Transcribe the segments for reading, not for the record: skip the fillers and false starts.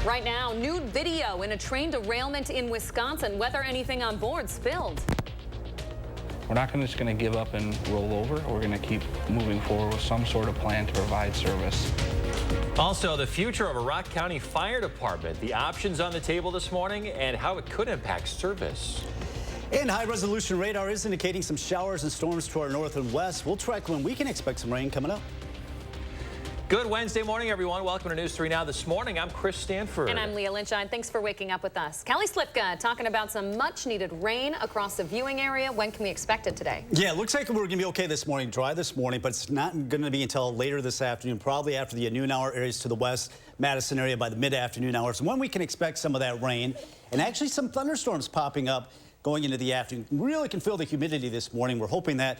Right now, nude video in a train derailment in Wisconsin. Whether anything on board spilled. We're not just going to give up and roll over. We're going to keep moving forward with some sort of plan to provide service. Also, the future of a Rock County Fire Department, the options on the table this morning, and how it could impact service. And high-resolution radar is indicating some showers and storms to our north and west. We'll track when we can expect some rain coming up. Good Wednesday morning, everyone. Welcome to News 3 Now this morning. I'm Chris Stanford. And I'm Leah Lynchine. Thanks for waking up with us. Kelly Slipka talking about some much-needed rain across the viewing area. When can we expect it today? Yeah, it looks like we're going to be okay this morning, dry this morning, but it's not going to be until later this afternoon, probably after the noon hour areas to the west, Madison area by the mid-afternoon hours. When we can expect some of that rain and actually some thunderstorms popping up going into the afternoon. Really can feel the humidity this morning. We're hoping that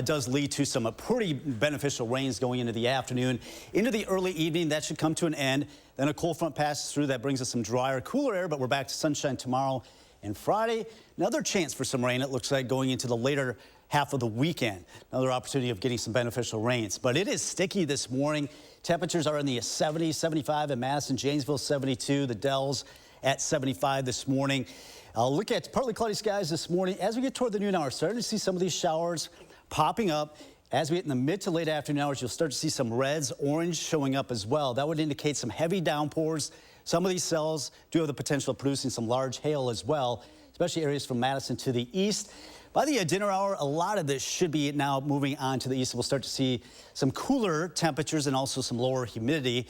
does lead to some pretty beneficial rains going into the afternoon. Into the early evening, that should come to an end. Then a cold front passes through. That brings us some drier, cooler air, but we're back to sunshine tomorrow and Friday. Another chance for some rain, it looks like, going into the later half of the weekend. Another opportunity of getting some beneficial rains. But it is sticky this morning. Temperatures are in the 70s, 75 in Madison, Janesville 72, the Dells at 75 this morning. Look at partly cloudy skies this morning. As we get toward the noon hour, starting to see some of these showers popping up. As we get in the mid to late afternoon hours, you'll start to see some reds, orange showing up as well. That would indicate some heavy downpours. Some of these cells do have the potential of producing some large hail as well, especially areas from Madison to the east. By the dinner hour, a lot of this should be now moving on to the east. We'll start to see some cooler temperatures and also some lower humidity.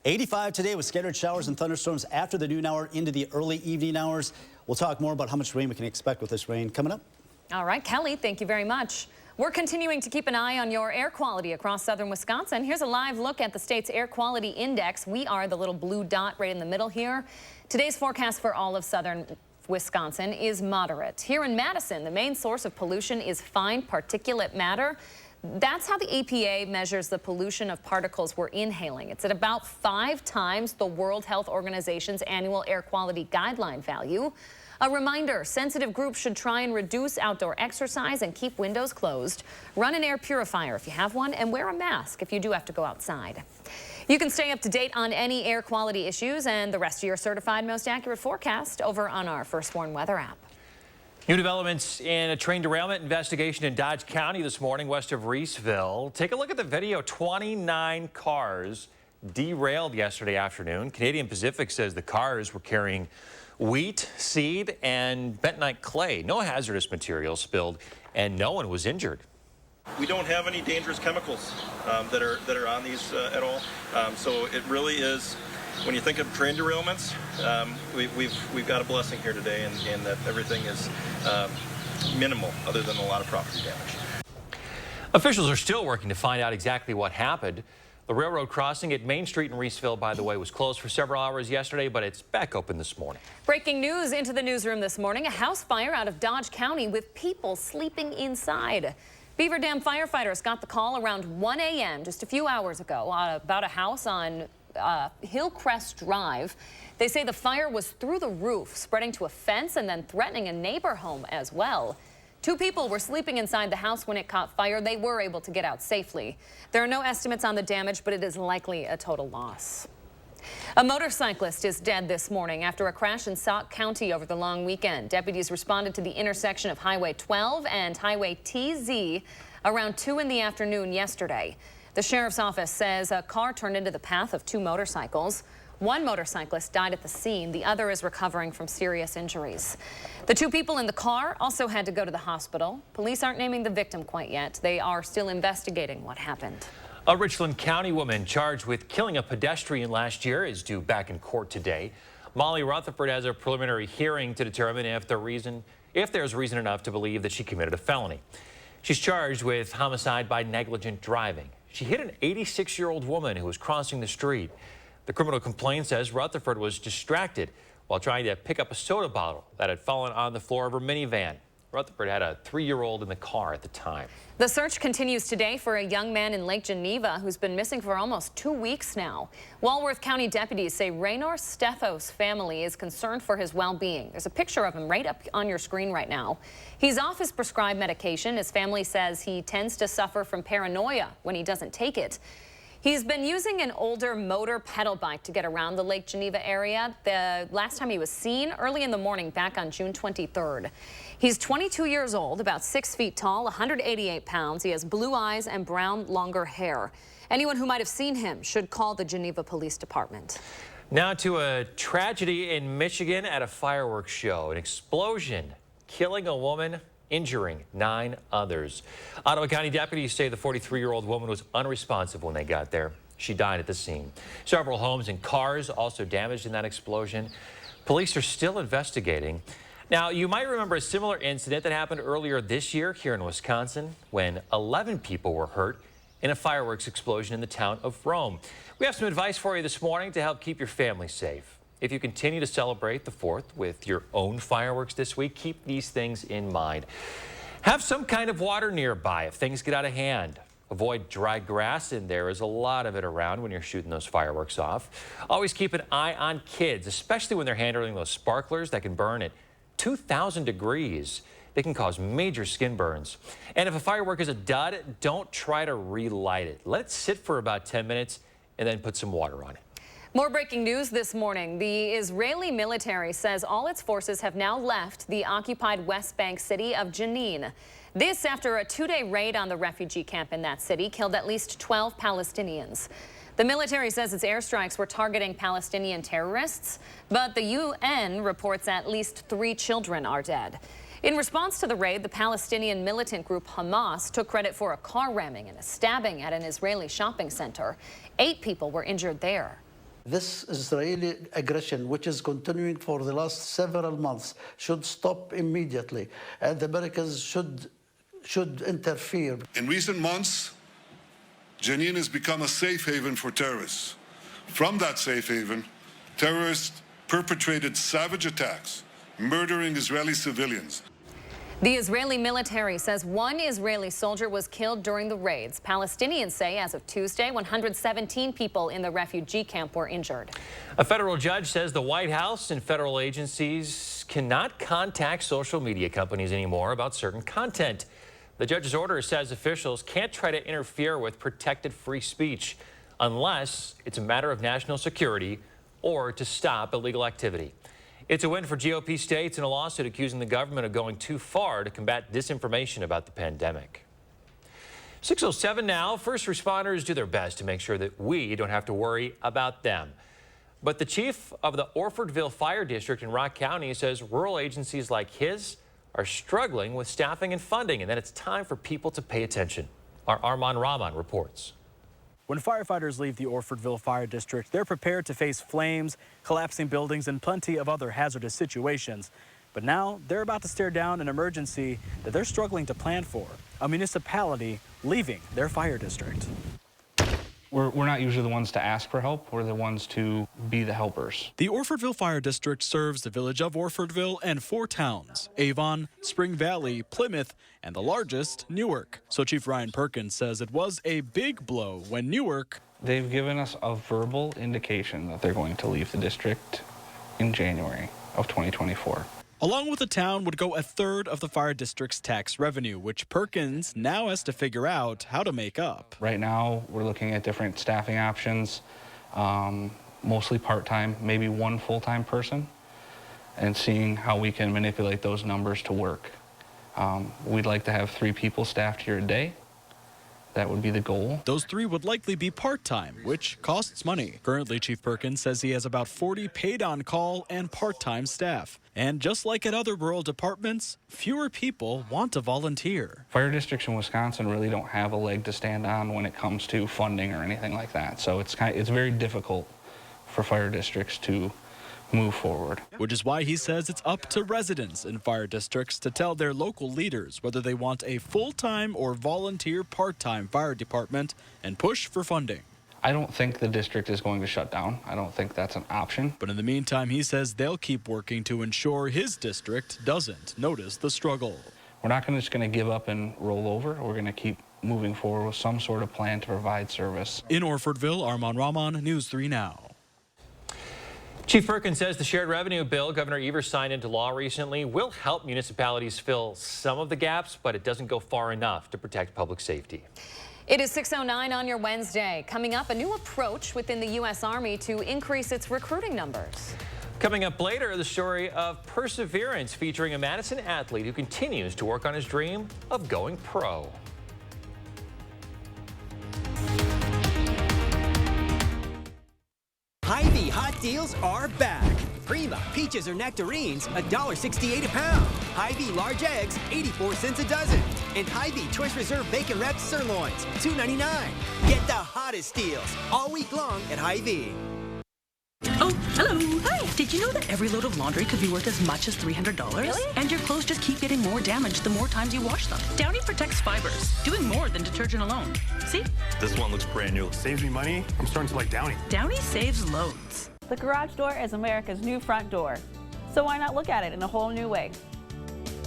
85 today with scattered showers and thunderstorms after the noon hour into the early evening hours. We'll talk more about how much rain we can expect with this rain coming up. All right, Kelly, thank you very much. We're continuing to keep an eye on your air quality across southern Wisconsin. Here's a live look at the state's air quality index. We are the little blue dot right in the middle here. Today's forecast for all of southern Wisconsin is moderate. Here in Madison, the main source of pollution is fine particulate matter. That's how the EPA measures the pollution of particles we're inhaling. It's at about 5 times the World Health Organization's annual air quality guideline value. A reminder, sensitive groups should try and reduce outdoor exercise and keep windows closed. Run an air purifier if you have one, and wear a mask if you do have to go outside. You can stay up to date on any air quality issues and the rest of your certified most accurate forecast over on our First Warn Weather app. New developments in a train derailment investigation in Dodge County this morning west of Reeseville. Take a look at the video. 29 cars derailed yesterday afternoon. Canadian Pacific says the cars were carrying wheat, seed, and bentonite clay. No hazardous materials spilled, and no one was injured. We don't have any dangerous chemicals that are on these at all. So it really is, when you think of train derailments, we've got a blessing here today, and that everything is minimal, other than a lot of property damage. Officials are still working to find out exactly what happened. The railroad crossing at Main Street in Reeseville, by the way, was closed for several hours yesterday, but it's back open this morning. Breaking news into the newsroom this morning. A house fire out of Dodge County with people sleeping inside. Beaver Dam firefighters got the call around 1 a.m. just a few hours ago about a house on Hillcrest Drive. They say the fire was through the roof, spreading to a fence and then threatening a neighbor home as well. 2 people were sleeping inside the house when it caught fire. They were able to get out safely. There are no estimates on the damage, but it is likely a total loss. A motorcyclist is dead this morning after a crash in Sauk County over the long weekend. Deputies responded to the intersection of Highway 12 and Highway TZ around 2 in the afternoon yesterday. The sheriff's office says a car turned into the path of 2 motorcycles. One motorcyclist died at the scene. The other is recovering from serious injuries. The 2 people in the car also had to go to the hospital. Police aren't naming the victim quite yet. They are still investigating what happened. A Richland County woman charged with killing a pedestrian last year is due back in court today. Molly Rutherford has a preliminary hearing to determine if there's reason enough to believe that she committed a felony. She's charged with homicide by negligent driving. She hit an 86-year-old woman who was crossing the street. The criminal complaint says Rutherford was distracted while trying to pick up a soda bottle that had fallen on the floor of her minivan. Rutherford had a 3-year-old in the car at the time. The search continues today for a young man in Lake Geneva who's been missing for almost 2 weeks now. Walworth County deputies say Raynor Stethos' family is concerned for his well-being. There's a picture of him right up on your screen right now. He's off his prescribed medication. His family says he tends to suffer from paranoia when he doesn't take it. He's been using an older motor pedal bike to get around the Lake Geneva area. The last time he was seen early in the morning back on June 23rd. He's 22 years old, about 6 feet tall, 188 pounds. He has blue eyes and brown, longer hair. Anyone who might have seen him should call the Geneva Police Department. Now to a tragedy in Michigan at a fireworks show. An explosion killing a woman, injuring 9 others. Ottawa County deputies say the 43-year-old woman was unresponsive when they got there. She died at the scene. Several homes and cars also damaged in that explosion. Police are still investigating. Now, you might remember a similar incident that happened earlier this year here in Wisconsin when 11 people were hurt in a fireworks explosion in the town of Rome. We have some advice for you this morning to help keep your family safe. If you continue to celebrate the 4th with your own fireworks this week, keep these things in mind. Have some kind of water nearby if things get out of hand. Avoid dry grass, and there is a lot of it around when you're shooting those fireworks off. Always keep an eye on kids, especially when they're handling those sparklers that can burn at 2,000 degrees. They can cause major skin burns. And if a firework is a dud, don't try to relight it. Let it sit for about 10 minutes and then put some water on it. More breaking news this morning. The Israeli military says all its forces have now left the occupied West Bank city of Jenin. This after a 2-day raid on the refugee camp in that city killed at least 12 Palestinians. The military says its airstrikes were targeting Palestinian terrorists, but the UN reports at least 3 children are dead. In response to the raid, the Palestinian militant group Hamas took credit for a car ramming and a stabbing at an Israeli shopping center. 8 people were injured there. This Israeli aggression, which is continuing for the last several months, should stop immediately, and the Americans should interfere. In recent months, Jenin has become a safe haven for terrorists. From that safe haven, terrorists perpetrated savage attacks, murdering Israeli civilians. The Israeli military says 1 Israeli soldier was killed during the raids. Palestinians say as of Tuesday, 117 people in the refugee camp were injured. A federal judge says the White House and federal agencies cannot contact social media companies anymore about certain content. The judge's order says officials can't try to interfere with protected free speech unless it's a matter of national security or to stop illegal activity. It's a win for GOP states in a lawsuit accusing the government of going too far to combat disinformation about the pandemic. 6:07 now. First responders do their best to make sure that we don't have to worry about them. But the chief of the Orfordville Fire District in Rock County says rural agencies like his are struggling with staffing and funding, and that it's time for people to pay attention. Our Armand Rahman reports. When firefighters leave the Orfordville Fire District, they're prepared to face flames, collapsing buildings, and plenty of other hazardous situations. But now they're about to stare down an emergency that they're struggling to plan for, a municipality leaving their fire district. We're not usually the ones to ask for help. We're the ones to be the helpers. The Orfordville Fire District serves the village of Orfordville and 4 towns, Avon, Spring Valley, Plymouth, and the largest, Newark. So Chief Ryan Perkins says it was a big blow when Newark... They've given us a verbal indication that they're going to leave the district in January of 2024. Along with the town would go 1/3 of the fire district's tax revenue, which Perkins now has to figure out how to make up. Right now, we're looking at different staffing options, mostly part-time, maybe 1 full-time person, and seeing how we can manipulate those numbers to work. We'd like to have 3 people staffed here a day. That would be the goal. Those 3 would likely be part-time, which costs money. Currently, Chief Perkins says he has about 40 paid on-call and part-time staff. And just like at other rural departments, fewer people want to volunteer. Fire districts in Wisconsin really don't have a leg to stand on when it comes to funding or anything like that. So it's very difficult for fire districts to move forward. Which is why he says it's up to residents in fire districts to tell their local leaders whether they want a full-time or volunteer part-time fire department and push for funding. I don't think the district is going to shut down. I don't think that's an option. But in the meantime, he says they'll keep working to ensure his district doesn't notice the struggle. We're not just going to give up and roll over. We're going to keep moving forward with some sort of plan to provide service. In Orfordville, Armand Rahman, News 3 Now. Chief Perkins says the shared revenue bill Governor Evers signed into law recently will help municipalities fill some of the gaps, but it doesn't go far enough to protect public safety. It is 6:09 on your Wednesday. Coming up, a new approach within the U.S. Army to increase its recruiting numbers. Coming up later, the story of perseverance featuring a Madison athlete who continues to work on his dream of going pro. Hy-Vee hot deals are back. Prima peaches or nectarines, $1.68 a pound. Hy-Vee large eggs, 84 cents a dozen. And Hy-Vee Choice Reserve Bacon Wrapped Sirloins, $2.99. Get the hottest deals all week long at Hy-Vee. Oh, hello. Hi. Did you know that every load of laundry could be worth as much as $300? Really? And your clothes just keep getting more damaged the more times you wash them. Downy protects fibers, doing more than detergent alone. See? This one looks brand new. Saves me money. I'm starting to like Downy. Downy saves loads. The garage door is America's new front door. So why not look at it in a whole new way?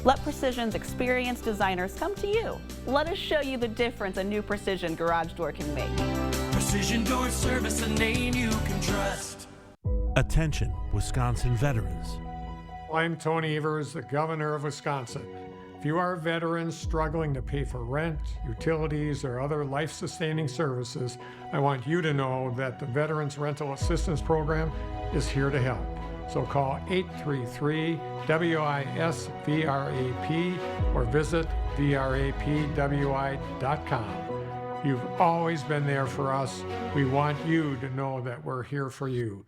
Let Precision's experienced designers come to you. Let us show you the difference a new Precision garage door can make. Precision Door Service, a name you can trust. Attention, Wisconsin veterans. I'm Tony Evers, the governor of Wisconsin. If you are a veteran struggling to pay for rent, utilities, or other life-sustaining services, I want you to know that the Veterans Rental Assistance Program is here to help. So call 833-WISC-VRAP or visit VRAPWI.com. You've always been there for us. We want you to know that we're here for you.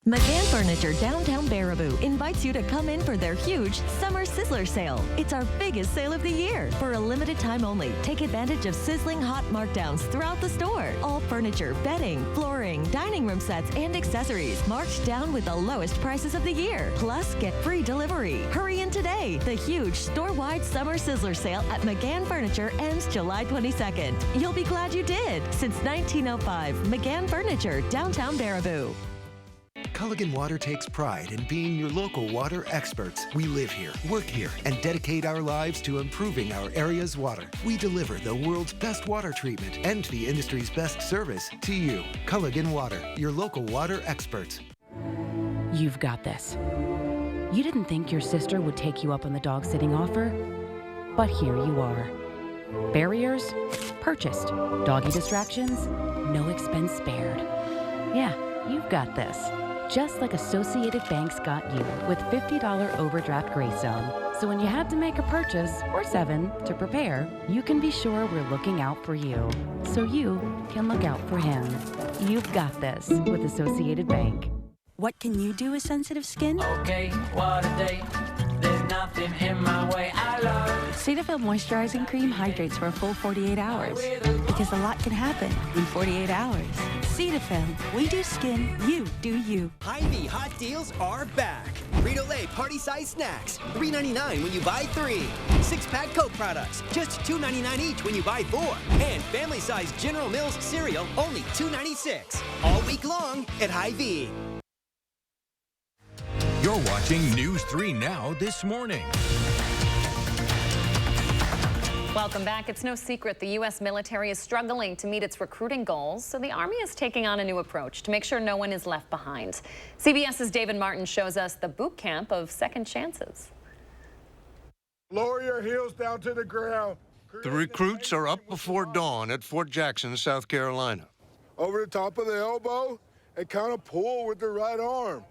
McGann Furniture Downtown Baraboo invites you to come in for their huge Summer Sizzler Sale. It's our biggest sale of the year. For a limited time only, take advantage of sizzling hot markdowns throughout the store. All furniture, bedding, flooring, dining room sets, and accessories marked down with the lowest prices of the year. Plus, get free delivery. Hurry in today. The huge store-wide Summer Sizzler Sale at McGann Furniture ends July 22nd. You'll be glad you did. Since 1905, McGann Furniture, Downtown Baraboo. Culligan Water takes pride in being your local water experts. We live here, work here, and dedicate our lives to improving our area's water. We deliver the world's best water treatment and the industry's best service to you. Culligan Water, your local water experts. You've got this. You didn't think your sister would take you up on the dog sitting offer, but here you are. Barriers? Purchased. Doggy distractions? No expense spared. Yeah, you've got this. Just like Associated Bank's got you with $50 overdraft grace zone. So when you have to make a purchase, or 7, to prepare, you can be sure we're looking out for you. So you can look out for him. You've got this with Associated Bank. What can you do with sensitive skin? Okay, what a day. There's nothing in my way. I love Cetaphil Moisturizing Cream hydrates for a full 48 hours. Because a lot can happen in 48 hours. Cetaphil, we do skin, you do you. Hy-Vee hot deals are back. Frito-Lay party-size snacks, $3.99 when you buy 3. 6-pack Coke products, just $2.99 each when you buy 4. And family-size General Mills cereal, only $2.96. All week long at Hy-Vee. You're watching News 3 Now this morning. Welcome back. It's no secret the U.S. military is struggling to meet its recruiting goals, so the Army is taking on a new approach to make sure no one is left behind. CBS's David Martin shows us the boot camp of second chances. Lower your heels down to the ground. The recruits are up before dawn at Fort Jackson, South Carolina. Over the top of the elbow and kind of pull with the right arm.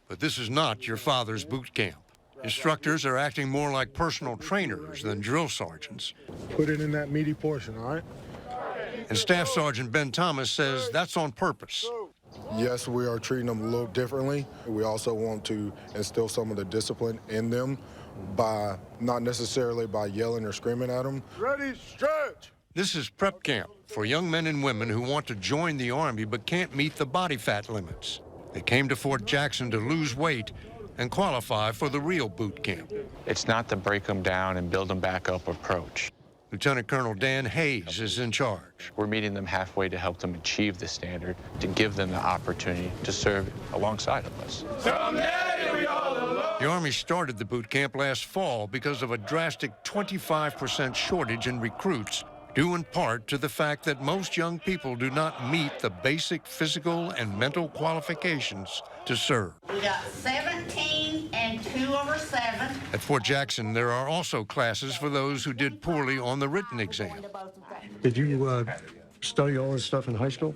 But this is not your father's boot camp. Instructors are acting more like personal trainers than drill sergeants. Put it in that meaty portion, all right? And Staff Sergeant Ben Thomas says that's on purpose. Yes, we are treating them a little differently. We also want to instill some of the discipline in them by not necessarily by yelling or screaming at them. Ready, stretch! This is prep camp for young men and women who want to join the Army but can't meet the body fat limits. They came to Fort Jackson to lose weight and qualify for the real boot camp. It's not the break them down and build them back up approach. Lieutenant Colonel Dan Hayes is in charge. We're meeting them halfway to help them achieve the standard, to give them the opportunity to serve alongside of us. The Army started the boot camp last fall because of a drastic 25% shortage in recruits due in part to the fact that most young people do not meet the basic physical and mental qualifications to serve. We got 17 and 2 over 7. At Fort Jackson, there are also classes for those who did poorly on the written exam. Did you study all this stuff in high school?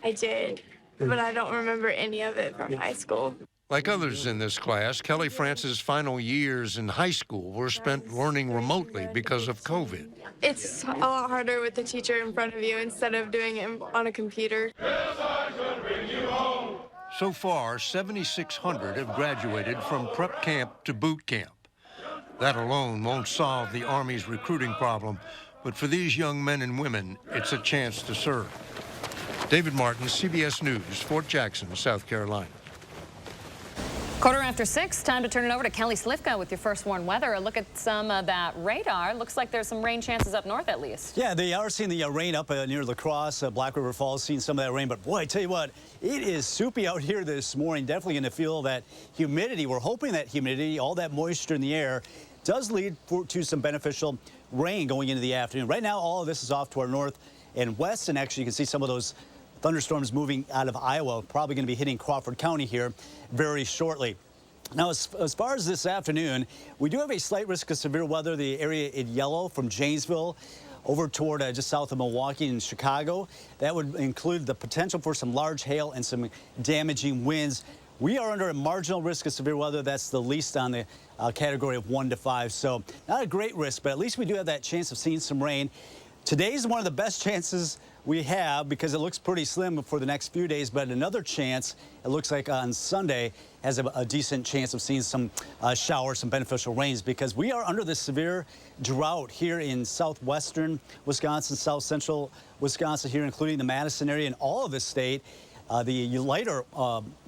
I did, but I don't remember any of it from high school. Like others in this class, Kelly France's final years in high school were spent learning remotely because of COVID. It's a lot harder with the teacher in front of you instead of doing it on a computer. So far, 7,600 have graduated from prep camp to boot camp. That alone won't solve the Army's recruiting problem, but for these young men and women, it's a chance to serve. David Martin, CBS News, Fort Jackson, South Carolina. 6:15, time to turn it over to Kelly Slifka with your first warn weather. A look at some of that radar. Looks like there's some rain chances up north at least. Yeah, they are seeing the rain up near La Crosse, Black River Falls, seeing some of that rain. But boy, I tell you what, it is soupy out here this morning. Definitely going to feel that humidity. We're hoping that humidity, all that moisture in the air, does lead to some beneficial rain going into the afternoon. Right now, all of this is off to our north and west, and actually you can see some of those thunderstorms moving out of Iowa, probably going to be hitting Crawford County here very shortly. Now, as far as this afternoon, we do have a slight risk of severe weather. The area in yellow from Janesville over toward just south of Milwaukee and Chicago. That would include the potential for some large hail and some damaging winds. We are under a marginal risk of severe weather. That's the least on the category of 1 to 5. So not a great risk, but at least we do have that chance of seeing some rain. Today's one of the best chances we have because it looks pretty slim for the next few days, but another chance, it looks like on Sunday, has a decent chance of seeing some showers, some beneficial rains, because we are under this severe drought here in southwestern Wisconsin, south central Wisconsin here, including the Madison area and all of the state. The lighter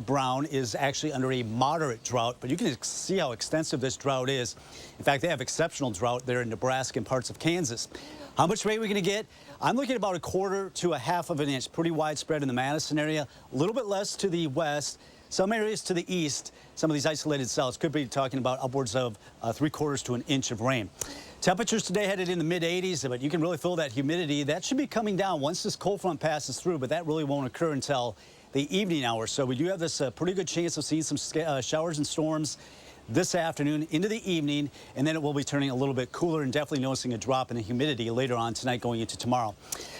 brown is actually under a moderate drought, but you can see how extensive this drought is. In fact, they have exceptional drought there in Nebraska and parts of Kansas. How much rain are we going to get? I'm looking at about 1/4 to 1/2 of an inch, pretty widespread in the Madison area, a little bit less to the west, some areas to the east. Some of these isolated cells could be talking about upwards of 3/4 to an inch of rain. Temperatures today headed in the mid-80s, but you can really feel that humidity. That should be coming down once this cold front passes through, but that really won't occur until the evening hours. So we do have this pretty good chance of seeing some showers and storms this afternoon into the evening, and then it will be turning a little bit cooler and definitely noticing a drop in the humidity later on tonight going into tomorrow.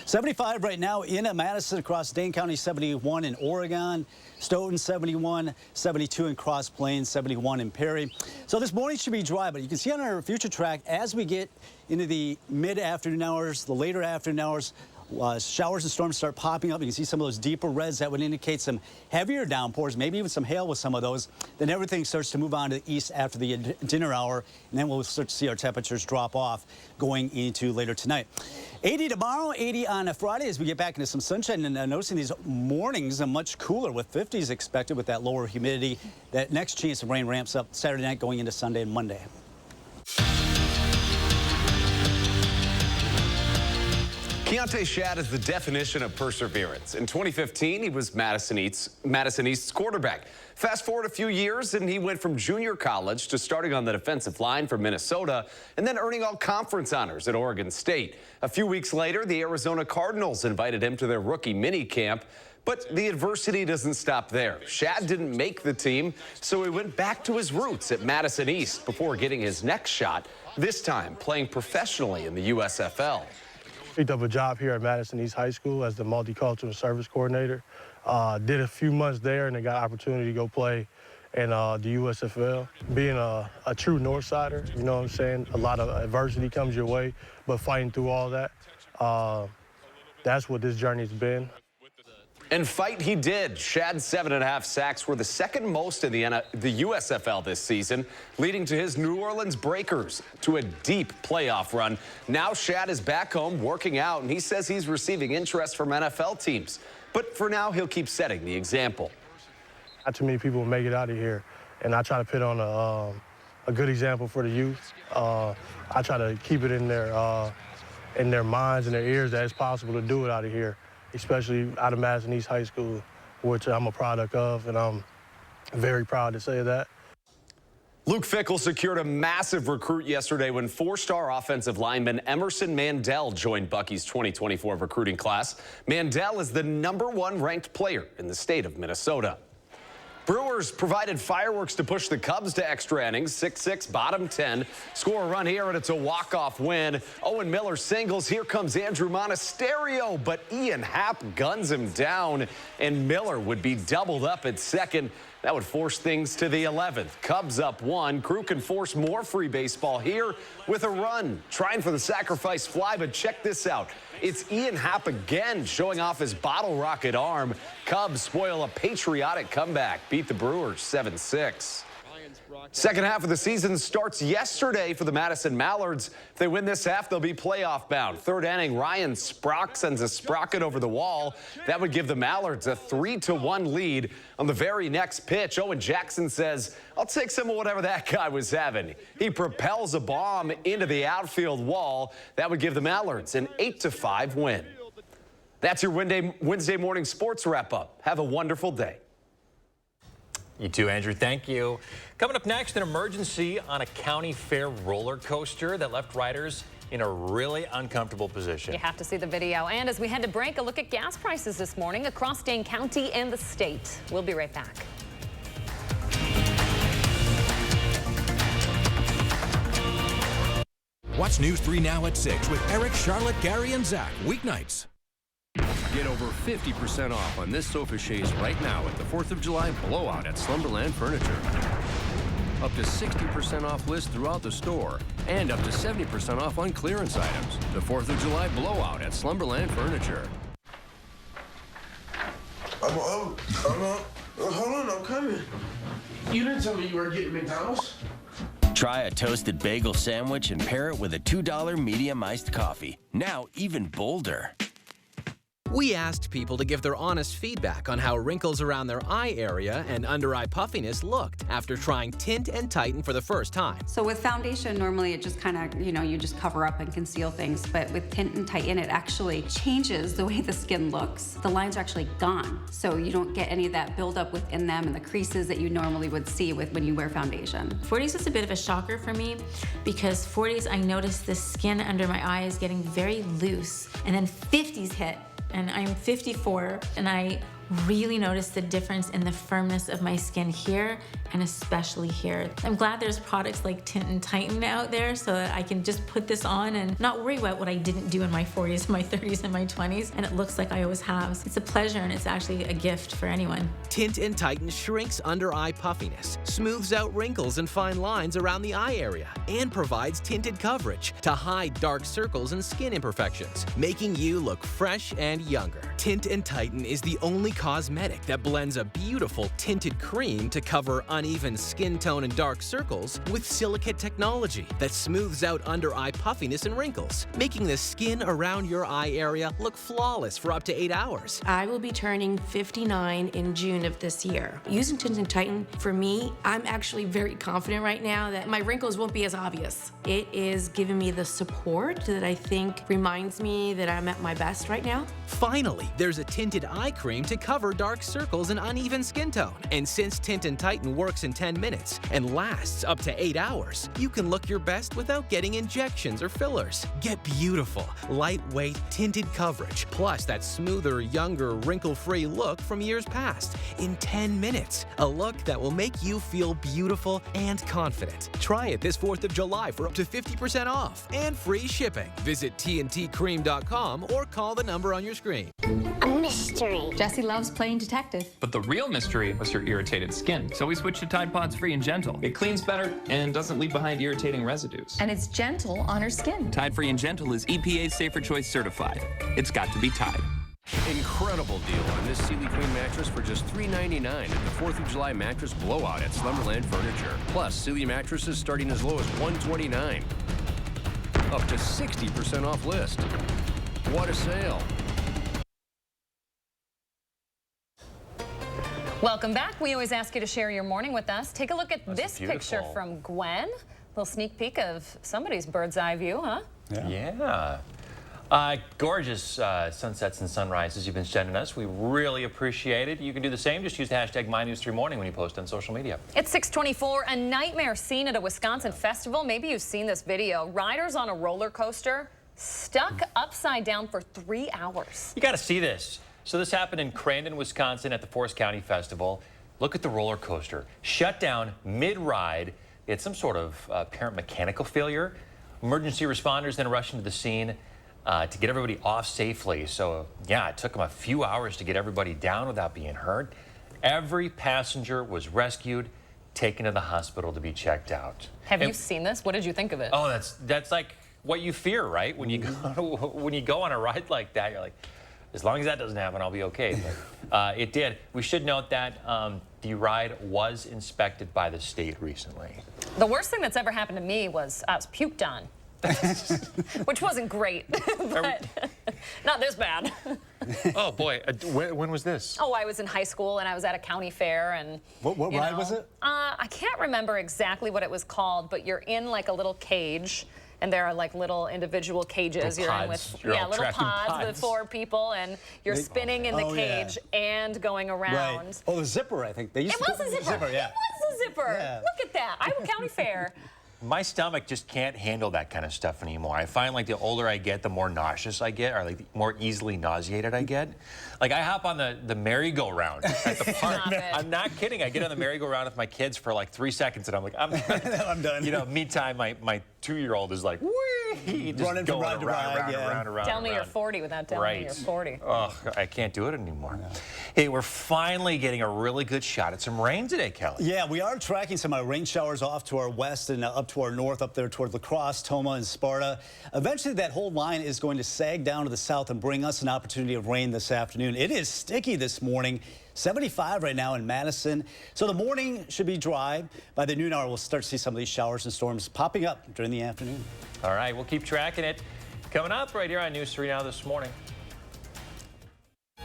75 right now in Madison, across Dane County, 71 in Oregon, Stoughton 71, 72 in Cross Plains, 71 in Perry. So this morning should be dry, but you can see on our future track as we get into the mid-afternoon hours, the later afternoon hours, showers and storms start popping up. You can see some of those deeper reds that would indicate some heavier downpours, maybe even some hail with some of those. Then everything starts to move on to the east after the dinner hour, and then we'll start to see our temperatures drop off going into later tonight. 80 tomorrow, 80 on a Friday as we get back into some sunshine, and noticing these mornings are much cooler with 50s expected with that lower humidity. That next chance of rain ramps up Saturday night going into Sunday and Monday. Keontae Shad is the definition of perseverance. In 2015, he was Madison East's quarterback. Fast forward a few years, and he went from junior college to starting on the defensive line for Minnesota, and then earning all-conference honors at Oregon State. A few weeks later, the Arizona Cardinals invited him to their rookie mini camp. But the adversity doesn't stop there. Shad didn't make the team, so he went back to his roots at Madison East before getting his next shot, this time playing professionally in the USFL. Picked up a job here at Madison East High School as the multicultural service coordinator. Did a few months there and then got an opportunity to go play in the USFL. Being a true Northsider, you know what I'm saying? A lot of adversity comes your way, but fighting through all that, that's what this journey's been. And fight he did. Shad's 7.5 sacks were the second most in the USFL this season, leading to his New Orleans Breakers to a deep playoff run. Now Shad is back home working out, and he says he's receiving interest from NFL teams. But for now, he'll keep setting the example. Not too many people make it out of here, and I try to put on a good example for the youth. I try to keep it in their minds and their ears that it's possible to do it out of here, especially out of Madison East High School, which I'm a product of, and I'm very proud to say that. Luke Fickell secured a massive recruit yesterday when four-star offensive lineman Emerson Mandel joined Bucky's 2024 recruiting class. Mandel is the #1 ranked player in the state of Minnesota. Brewers provided fireworks to push the Cubs to extra innings, 6-6, bottom 10. Score a run here, and it's a walk-off win. Owen Miller singles. Here comes Andrew Monasterio, but Ian Happ guns him down, and Miller would be doubled up at second. That would force things to the 11th. Cubs up 1. Crew can force more free baseball here with a run. Trying for the sacrifice fly, but check this out. It's Ian Happ again showing off his bottle rocket arm. Cubs spoil a patriotic comeback. Beat the Brewers 7-6. Second half of the season starts yesterday for the Madison Mallards. If they win this half, they'll be playoff bound. Third inning, Ryan Sprock sends a sprocket over the wall. That would give the Mallards a 3-1 lead. On the very next pitch, Owen Jackson says, "I'll take some of whatever that guy was having." He propels a bomb into the outfield wall. That would give the Mallards an 8-5 win. That's your Wednesday morning sports wrap-up. Have a wonderful day. You too, Andrew. Thank you. Coming up next, an emergency on a county fair roller coaster that left riders in a really uncomfortable position. You have to see the video. And as we head to break, a look at gas prices this morning across Dane County and the state. We'll be right back. Watch News 3 now at 6 with Eric, Charlotte, Gary, and Zach. Weeknights. Get over 50% off on this sofa chaise right now at the 4th of July blowout at Slumberland Furniture. Up to 60% off list throughout the store and up to 70% off on clearance items. The 4th of July blowout at Slumberland Furniture. Hold on, I'm coming. You didn't tell me you were getting McDonald's. Try a toasted bagel sandwich and pair it with a $2 medium iced coffee. Now even bolder. We asked people to give their honest feedback on how wrinkles around their eye area and under-eye puffiness looked after trying Tint and Tighten for the first time. So with foundation, normally it just kind of, you just cover up and conceal things. But with Tint and Tighten, it actually changes the way the skin looks. The lines are actually gone. So you don't get any of that buildup within them and the creases that you normally would see when you wear foundation. 40s is a bit of a shocker for me because 40s, I noticed the skin under my eye is getting very loose. And then 50s hit. And I'm 54, and I really noticed the difference in the firmness of my skin here, and especially here. I'm glad there's products like Tint and Tighten out there so that I can just put this on and not worry about what I didn't do in my 40s, my 30s, and my 20s, and it looks like I always have. It's a pleasure, and it's actually a gift for anyone. Tint and Tighten shrinks under-eye puffiness, smooths out wrinkles and fine lines around the eye area, and provides tinted coverage to hide dark circles and skin imperfections, making you look fresh and younger. Tint and Tighten is the only cosmetic that blends a beautiful tinted cream to cover uneven skin tone and dark circles with silicate technology that smooths out under-eye puffiness and wrinkles, making the skin around your eye area look flawless for up to 8 hours. I will be turning 59 in June of this year. Using Tint and Tighten, for me, I'm actually very confident right now that my wrinkles won't be as obvious. It is giving me the support that I think reminds me that I'm at my best right now. Finally, there's a tinted eye cream to cover dark circles and uneven skin tone. And since Tint and Tighten works in 10 minutes and lasts up to 8 hours, you can look your best without getting injections or fillers. Get beautiful, lightweight, tinted coverage, plus that smoother, younger, wrinkle-free look from years past in 10 minutes. A look that will make you feel beautiful and confident. Try it this 4th of July for up to 50% off and free shipping. Visit tntcream.com or call the number on your screen. A mystery. Jessie loves playing detective. But the real mystery was her irritated skin. So we switched to Tide Pods Free and Gentle. It cleans better and doesn't leave behind irritating residues. And it's gentle on her skin. Tide Free and Gentle is EPA Safer Choice certified. It's got to be Tide. Incredible deal on this Sealy Queen mattress for just $3.99 at the 4th of July mattress blowout at Slumberland Furniture. Plus, Sealy mattresses starting as low as $129. Up to 60% off list. What a sale. Welcome back. We always ask you to share your morning with us. Take a look at this picture from Gwen. A little sneak peek of somebody's bird's eye view, huh? Yeah. Gorgeous sunsets and sunrises you've been sending us. We really appreciate it. You can do the same. Just use the hashtag MyNews3Morning when you post on social media. It's 6:24. A nightmare scene at a Wisconsin festival. Maybe you've seen this video. Riders on a roller coaster stuck upside down for 3 hours. You got to see this. So this happened in Crandon, Wisconsin at the Forest County Festival. Look at the roller coaster. Shut down mid-ride. It had some sort of apparent mechanical failure. Emergency responders then rushed into the scene to get everybody off safely. So, yeah, it took them a few hours to get everybody down without being hurt. Every passenger was rescued, taken to the hospital to be checked out. Have you seen this? What did you think of it? Oh, that's like what you fear, right? When you go on a ride like that, you're like, as long as that doesn't happen, I'll be okay. But it did. We should note that the ride was inspected by the state recently. The worst thing that's ever happened to me was I was puked on. Which wasn't great, but not this bad. Oh boy, when was this? Oh, I was in high school and I was at a county fair and. What ride was it? I can't remember exactly what it was called, but you're in like a little cage. And there are like little individual cages. You're in with little pods with 4 people, and you're spinning in the cage and going around. Right. Oh, the zipper, I think. They used it was a zipper. Yeah. It was a zipper. Yeah. Look at that. I'm a county fair. My stomach just can't handle that kind of stuff anymore. I find like the older I get, the more nauseous I get, or like the more easily nauseated I get. Like I hop on the merry-go-round at the park. I'm not kidding. I get on the merry-go-round with my kids for like 3 seconds, and I'm like, I'm done. I'm done. You know, meantime, my 2-year-old is like, whee, just running from ride to ride, around. Tell me you're 40 without telling me you're 40. Oh, I can't do it anymore. No. Hey, we're finally getting a really good shot at some rain today, Kelly. Yeah, we are tracking some rain showers off to our west and up to our north, up there toward La Crosse, Toma, and Sparta. Eventually, that whole line is going to sag down to the south and bring us an opportunity of rain this afternoon. It is sticky this morning. 75 right now in Madison. So the morning should be dry. By the noon hour, we'll start to see some of these showers and storms popping up during the afternoon. All right, we'll keep tracking it. Coming up right here on News 3 Now this morning.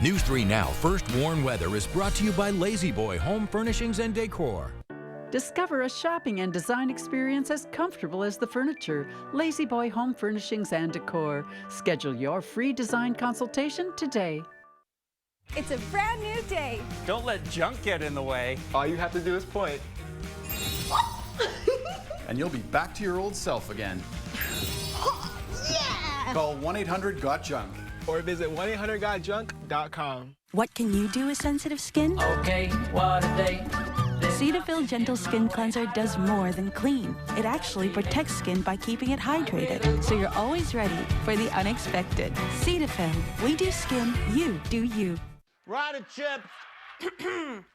News 3 Now First Warn Weather is brought to you by Lazy Boy Home Furnishings and Decor. Discover a shopping and design experience as comfortable as the furniture. Lazy Boy Home Furnishings and Decor. Schedule your free design consultation today. It's a brand new day. Don't let junk get in the way. All you have to do is point. And you'll be back to your old self again. Yeah! Call 1-800-GOT-JUNK. Or visit 1-800-GOT-JUNK.com. What can you do with sensitive skin? Okay, what a day. Cetaphil Gentle Skin Cleanser does more than clean. It actually protects skin by keeping it hydrated, so you're always ready for the unexpected. Cetaphil, we do skin, you do you. Ryder Chip,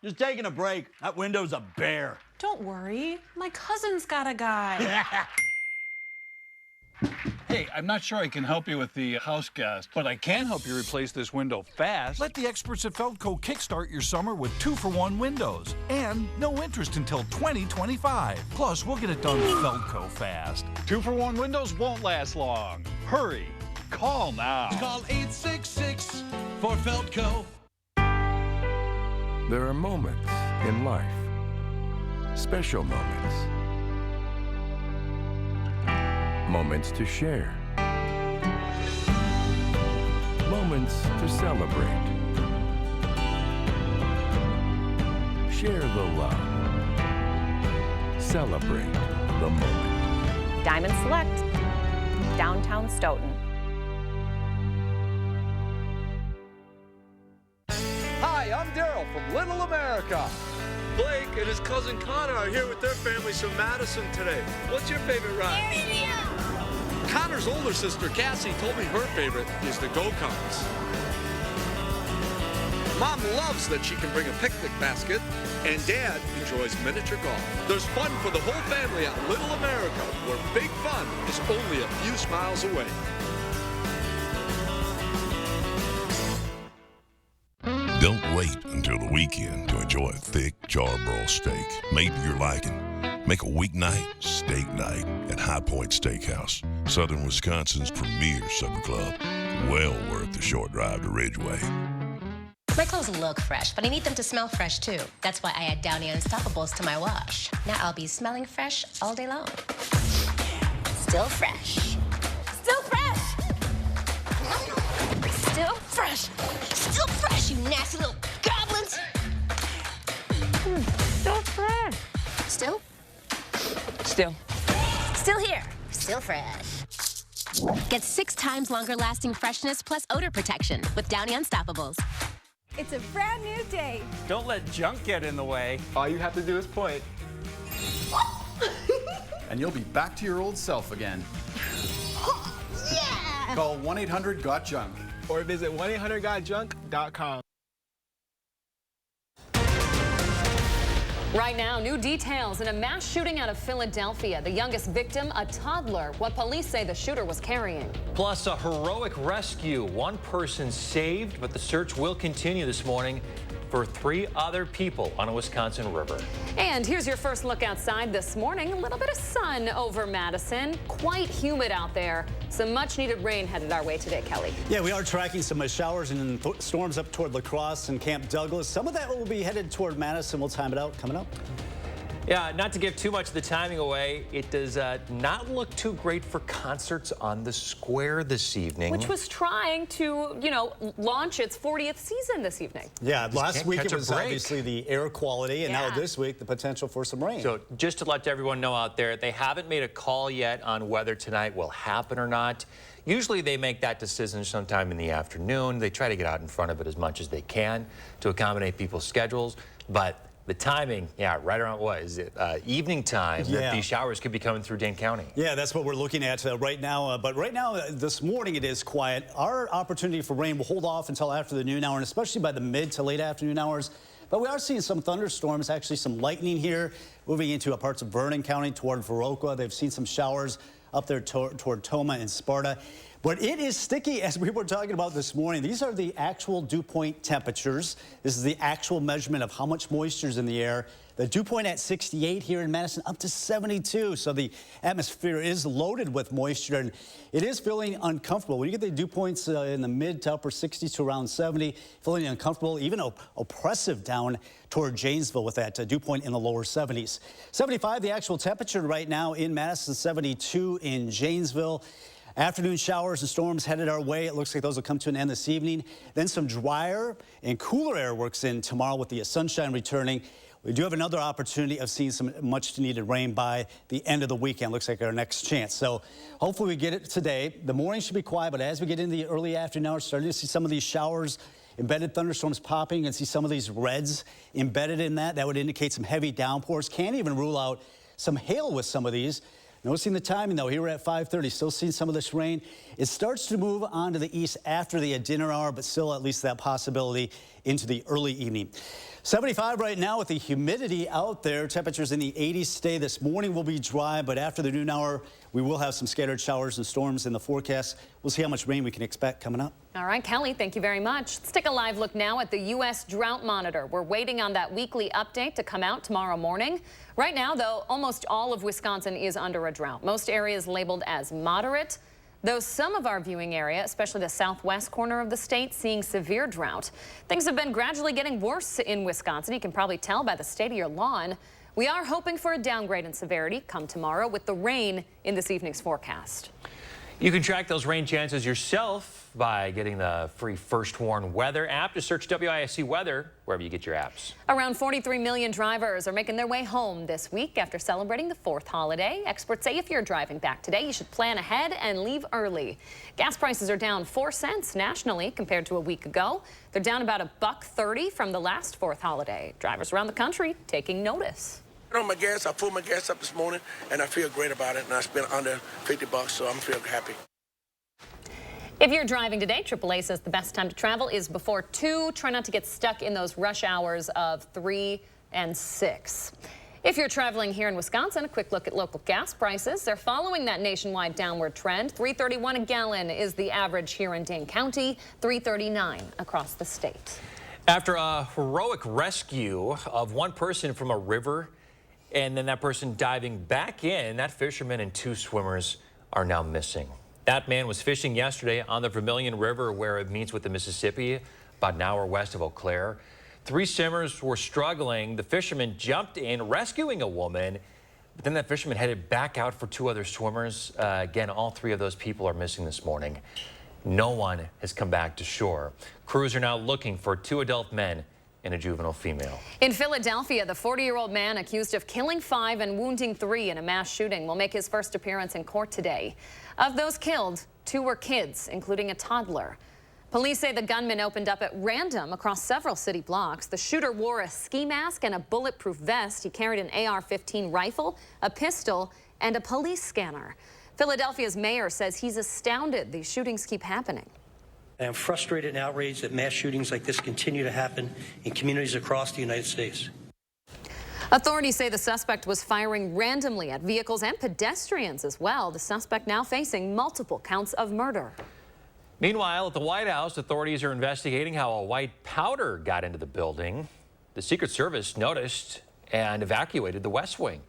just taking a break. That window's a bear. Don't worry, my cousin's got a guy. Hey, I'm not sure I can help you with the house gas, but I can help you replace this window fast. Let the experts at Feldco kickstart your summer with 2-for-1 windows and no interest until 2025. Plus, we'll get it done Feldco fast. 2-for-1 windows won't last long. Hurry. Call now. Call 866 for Feldco. There are moments in life, special moments. Moments to share. Moments to celebrate. Share the love. Celebrate the moment. Diamond Select, downtown Stoughton. Hi, I'm Daryl from Little America. Blake and his cousin Connor are here with their families from Madison today. What's your favorite ride? Connor's older sister, Cassie, told me her favorite is the go-karts. Mom loves that she can bring a picnic basket, and Dad enjoys miniature golf. There's fun for the whole family at Little America, where big fun is only a few miles away. Don't wait until the weekend to enjoy a thick charbroil steak made to your liking. Make a weeknight steak night at High Point Steakhouse, Southern Wisconsin's premier supper club. Well worth the short drive to Ridgeway. My clothes look fresh, but I need them to smell fresh too. That's why I add Downy Unstoppables to my wash. Now I'll be smelling fresh all day long. Still fresh. Still fresh! Still fresh. Still fresh, you nasty little goblins. Still fresh. Still? Still here. Still fresh. Get 6 times longer lasting freshness plus odor protection with Downy Unstoppables. It's a brand new day. Don't let junk get in the way. All you have to do is point. And you'll be back to your old self again. Yeah! Call 1-800-GOT-JUNK. Or visit 1-800-GOT-JUNK.com. Right now, new details in a mass shooting out of Philadelphia. The youngest victim, a toddler. What police say the shooter was carrying. Plus, a heroic rescue. 1 person saved, but the search will continue this morning for 3 other people on a Wisconsin river. And here's your first look outside this morning. A little bit of sun over Madison. Quite humid out there. Some much needed rain headed our way today, Kelly. Yeah, we are tracking some showers and storms up toward La Crosse and Camp Douglas. Some of that will be headed toward Madison. We'll time it out coming up. Yeah, not to give too much of the timing away, it does not look too great for concerts on the square this evening. Which was trying to, launch its 40th season this evening. Yeah, last week it was obviously the air quality, and now this week the potential for some rain. So just to let everyone know out there, they haven't made a call yet on whether tonight will happen or not. Usually they make that decision sometime in the afternoon. They try to get out in front of it as much as they can to accommodate people's schedules, but the timing, right around what is it? Evening time that these showers could be coming through Dane County. Yeah, that's what we're looking at right now. But right now, this morning, it is quiet. Our opportunity for rain will hold off until after the noon hour, and especially by the mid to late afternoon hours. But we are seeing some thunderstorms, actually some lightning here, moving into parts of Vernon County toward Viroqua. They've seen some showers up there toward Toma and Sparta. But it is sticky, as we were talking about this morning. These are the actual dew point temperatures. This is the actual measurement of how much moisture is in the air. The dew point at 68 here in Madison, up to 72. So the atmosphere is loaded with moisture, and it is feeling uncomfortable. When you get the dew points in the mid to upper 60s to around 70, feeling uncomfortable, even oppressive down toward Janesville with that dew point in the lower 70s. 75, the actual temperature right now in Madison, 72 in Janesville. Afternoon showers and storms headed our way. It looks like those will come to an end this evening. Then some drier and cooler air works in tomorrow with the sunshine returning. We do have another opportunity of seeing some much needed rain by the end of the weekend. Looks like our next chance. So hopefully we get it today. The morning should be quiet, but as we get into the early afternoon hours, starting to see some of these showers, embedded thunderstorms popping, and see some of these reds embedded in that. That would indicate some heavy downpours. Can't even rule out some hail with some of these. Noticing the timing, though, here we're at 5:30, still seeing some of this rain. It starts to move on to the east after the dinner hour, but still at least that possibility into the early evening. 75 right now with the humidity out there. Temperatures in the 80s today. This morning will be dry, but after the noon hour, we will have some scattered showers and storms in the forecast. We'll see how much rain we can expect coming up. All right, Kelly, thank you very much. Let's take a live look now at the U.S. Drought Monitor. We're waiting on that weekly update to come out tomorrow morning. Right now, though, almost all of Wisconsin is under a drought. Most areas labeled as moderate, though some of our viewing area, especially the southwest corner of the state, seeing severe drought. Things have been gradually getting worse in Wisconsin. You can probably tell by the state of your lawn. We are hoping for a downgrade in severity come tomorrow with the rain in this evening's forecast. You can track those rain chances yourself by getting the free First Warn Weather app. Just search WISC Weather wherever you get your apps. Around 43 million drivers are making their way home this week after celebrating the 4th holiday. Experts say if you're driving back today, you should plan ahead and leave early. Gas prices are down 4 cents nationally compared to a week ago. They're down about $1.30 from the last 4th holiday. Drivers around the country taking notice. On my gas, I pulled my gas up this morning, and I feel great about it, and I spent under $50, so I'm feeling happy. If you're driving today, AAA says the best time to travel is before 2. Try not to get stuck in those rush hours of 3 and 6. If you're traveling here in Wisconsin, a quick look at local gas prices. They're following that nationwide downward trend. $3.31 a gallon is the average here in Dane County, $3.39 across the state. After a heroic rescue of 1 person from a river, and then that person diving back in, that fisherman and 2 swimmers are now missing. That man was fishing yesterday on the Vermilion River where it meets with the Mississippi, about an hour west of Eau Claire. 3 swimmers were struggling. The fisherman jumped in, rescuing a woman, but then that fisherman headed back out for 2 other swimmers. Again, all 3 of those people are missing this morning. No one has come back to shore. Crews are now looking for 2 adult men and a juvenile female. In Philadelphia, the 40-year-old man accused of killing 5 and wounding 3 in a mass shooting will make his first appearance in court today. Of those killed, 2 were kids, including a toddler. Police say the gunman opened up at random across several city blocks. The shooter wore a ski mask and a bulletproof vest. He carried an AR-15 rifle, a pistol, and a police scanner. Philadelphia's mayor says he's astounded these shootings keep happening. I am frustrated and outraged that mass shootings like this continue to happen in communities across the United States. Authorities say the suspect was firing randomly at vehicles and pedestrians as well. The suspect now facing multiple counts of murder. Meanwhile, at the White House, authorities are investigating how a white powder got into the building. The Secret Service noticed and evacuated the West Wing.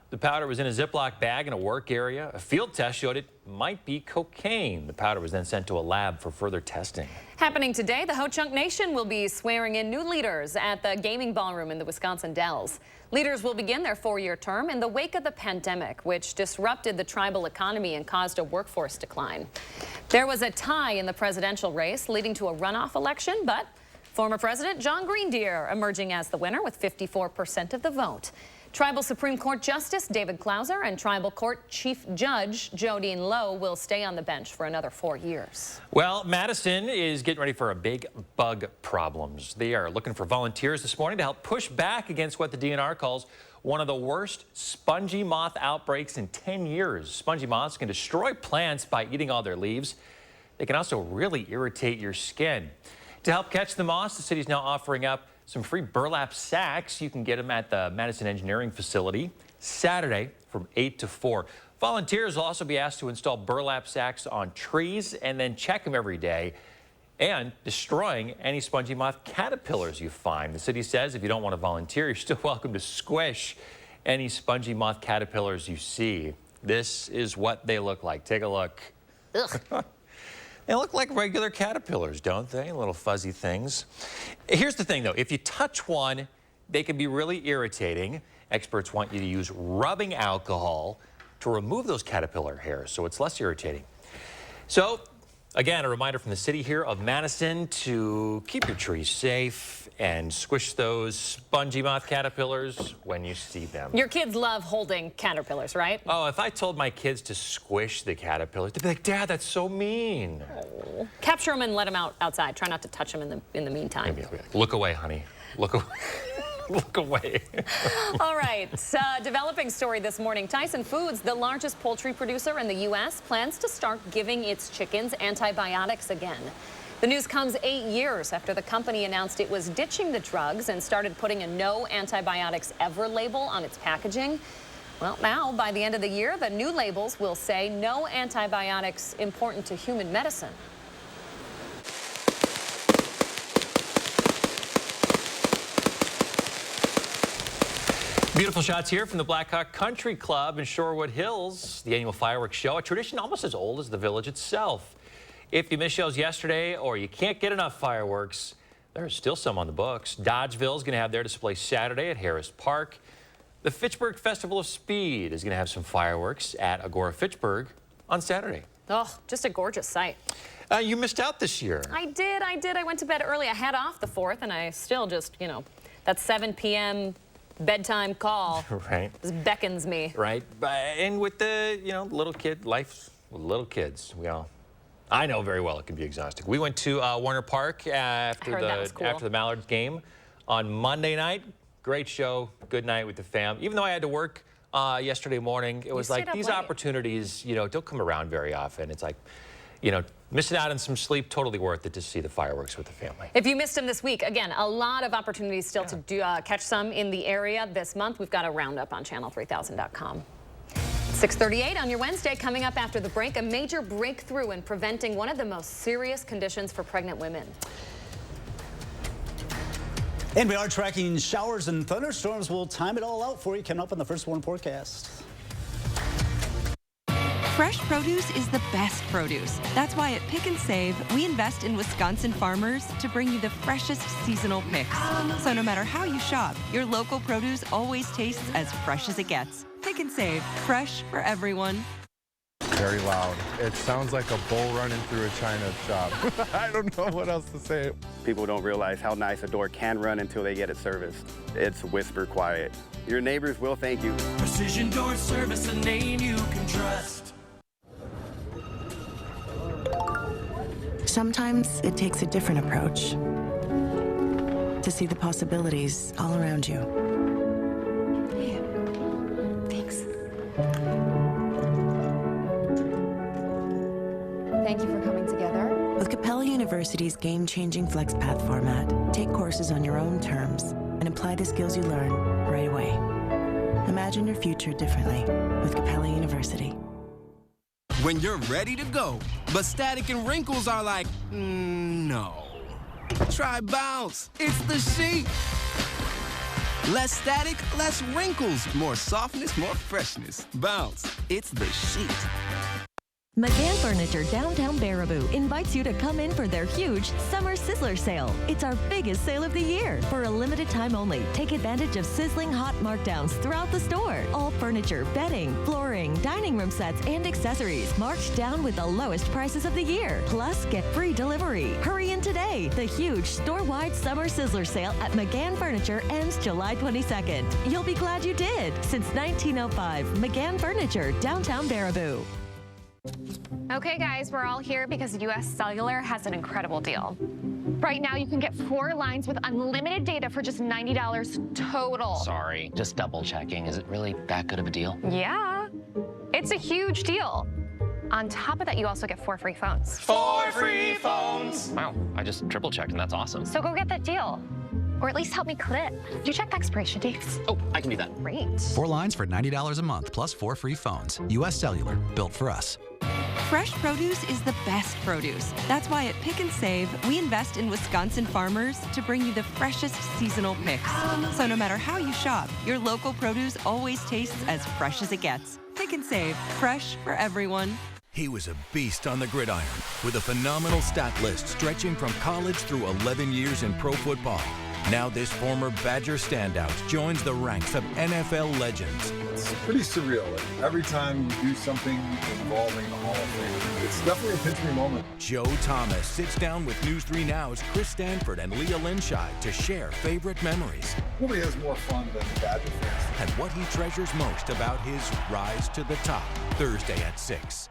The powder was in a Ziploc bag in a work area. A field test showed it might be cocaine. The powder was then sent to a lab for further testing. Happening today, the Ho-Chunk Nation will be swearing in new leaders at the gaming ballroom in the Wisconsin Dells. Leaders will begin their 4-year term in the wake of the pandemic, which disrupted the tribal economy and caused a workforce decline. There was a tie in the presidential race, leading to a runoff election, but former President John Greendeer emerging as the winner with 54% of the vote. Tribal Supreme Court Justice David Clouser and Tribal Court Chief Judge Jodine Lowe will stay on the bench for another 4 years. Well, Madison is getting ready for a big bug problems. They are looking for volunteers this morning to help push back against what the DNR calls one of the worst spongy moth outbreaks in 10 years. Spongy moths can destroy plants by eating all their leaves. They can also really irritate your skin. To help catch the moths, the city is now offering up some free burlap sacks. You can get them at the Madison Engineering Facility Saturday from 8 to 4. Volunteers will also be asked to install burlap sacks on trees and then check them every day, and destroying any spongy moth caterpillars you find. The city says if you don't want to volunteer, you're still welcome to squish any spongy moth caterpillars you see. This is what they look like. Take a look. Ugh. They look like regular caterpillars, don't they? Little fuzzy things. Here's the thing, though. If you touch one, they can be really irritating. Experts want you to use rubbing alcohol to remove those caterpillar hairs so it's less irritating. So, again, a reminder from the city here of Madison to keep your trees safe and squish those spongy moth caterpillars when you see them. Your kids love holding caterpillars, right? Oh, if I told my kids to squish the caterpillars, they'd be like, Dad, that's so mean. Oh. Capture them and let them outside. Try not to touch them in the meantime. Maybe, look away, honey. Look away. Look away. All right, developing story this morning. Tyson Foods, the largest poultry producer in the U.S., plans to start giving its chickens antibiotics again. The news comes 8 years after the company announced it was ditching the drugs and started putting a no antibiotics ever label on its packaging. Well, now, by the end of the year, the new labels will say no antibiotics important to human medicine. Beautiful shots here from the Blackhawk Country Club in Shorewood Hills. The annual fireworks show, a tradition almost as old as the village itself. If you missed shows yesterday or you can't get enough fireworks, there's still some on the books. Dodgeville is going to have their display Saturday at Harris Park. The Fitchburg Festival of Speed is going to have some fireworks at Agora Fitchburg on Saturday. Oh, just a gorgeous sight. You missed out this year. I did. I went to bed early. I had off the 4th, and I still just, that 7 p.m. bedtime call right. Just beckons me. Right. And with the, little kid, life with little kids, I know very well it can be exhausting. We went to Warner Park after the Mallards game on Monday night. Great show, good night with the fam. Even though I had to work yesterday morning, it was like these opportunities, don't come around very often. It's like, missing out on some sleep, totally worth it to see the fireworks with the family. If you missed them this week, again, a lot of opportunities still to catch some in the area this month. We've got a roundup on channel3000.com. 6:38 on your Wednesday. Coming up after the break, a major breakthrough in preventing one of the most serious conditions for pregnant women. And we are tracking showers and thunderstorms. We'll time it all out for you coming up on the First Warn forecast. Fresh produce is the best produce. That's why at Pick and Save, we invest in Wisconsin farmers to bring you the freshest seasonal picks. So no matter how you shop, your local produce always tastes as fresh as it gets. Pick and Save, fresh for everyone. Very loud. It sounds like a bull running through a china shop. I don't know what else to say. People don't realize how nice a door can run until they get it serviced. It's whisper quiet. Your neighbors will thank you. Precision Door Service, a name you can trust. Sometimes it takes a different approach to see the possibilities all around you. Thanks. Thank you for coming together. With Capella University's game-changing FlexPath format, take courses on your own terms and apply the skills you learn right away. Imagine your future differently with Capella University. When you're ready to go, but static and wrinkles are like, no. Try Bounce. It's the sheet. Less static, less wrinkles. More softness, more freshness. Bounce. It's the sheet. McGann Furniture Downtown Baraboo invites you to come in for their huge Summer Sizzler Sale. It's our biggest sale of the year. For a limited time only, take advantage of sizzling hot markdowns throughout the store. All furniture, bedding, flooring, dining room sets, and accessories marked down with the lowest prices of the year. Plus, get free delivery. Hurry in today. The huge store-wide Summer Sizzler Sale at McGann Furniture ends July 22nd. You'll be glad you did. Since 1905, McGann Furniture, Downtown Baraboo. Okay, guys, we're all here because US Cellular has an incredible deal. Right now, you can get 4 lines with unlimited data for just $90 total. Sorry, just double checking. Is it really that good of a deal? Yeah, it's a huge deal. On top of that, you also get 4 free phones. 4 free phones! Wow, I just triple checked and that's awesome. So go get that deal. Or at least help me clip. Do you check the expiration dates? Oh, I can do that. Great. 4 lines for $90 a month, plus 4 free phones. US Cellular, built for us. Fresh produce is the best produce. That's why at Pick and Save, we invest in Wisconsin farmers to bring you the freshest seasonal picks. So no matter how you shop, your local produce always tastes as fresh as it gets. Pick and Save, fresh for everyone. He was a beast on the gridiron with a phenomenal stat list stretching from college through 11 years in pro football. Now this former Badger standout joins the ranks of NFL legends. It's pretty surreal. Every time you do something involving the Hall of Fame, it's definitely a pinch me moment. Joe Thomas sits down with News 3 Now's Chris Stanford and Leah Linshai to share favorite memories. Nobody has more fun than Badger fans. And what he treasures most about his rise to the top, Thursday at 6.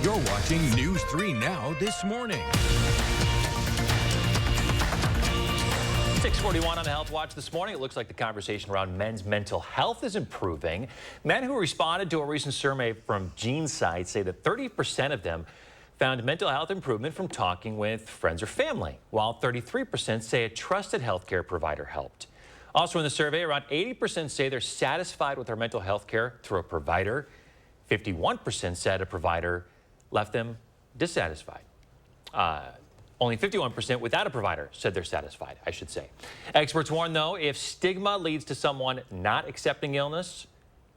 You're watching News 3 Now this morning. 6:41 on the Health Watch this morning. It looks like the conversation around men's mental health is improving. Men who responded to a recent survey from GeneSight say that 30% of them found mental health improvement from talking with friends or family, while 33% say a trusted healthcare provider helped. Also in the survey, around 80% say they're satisfied with their mental health care through a provider. 51% said a provider left them dissatisfied. Only 51% without a provider said they're satisfied, I should say. Experts warn, though, if stigma leads to someone not accepting illness,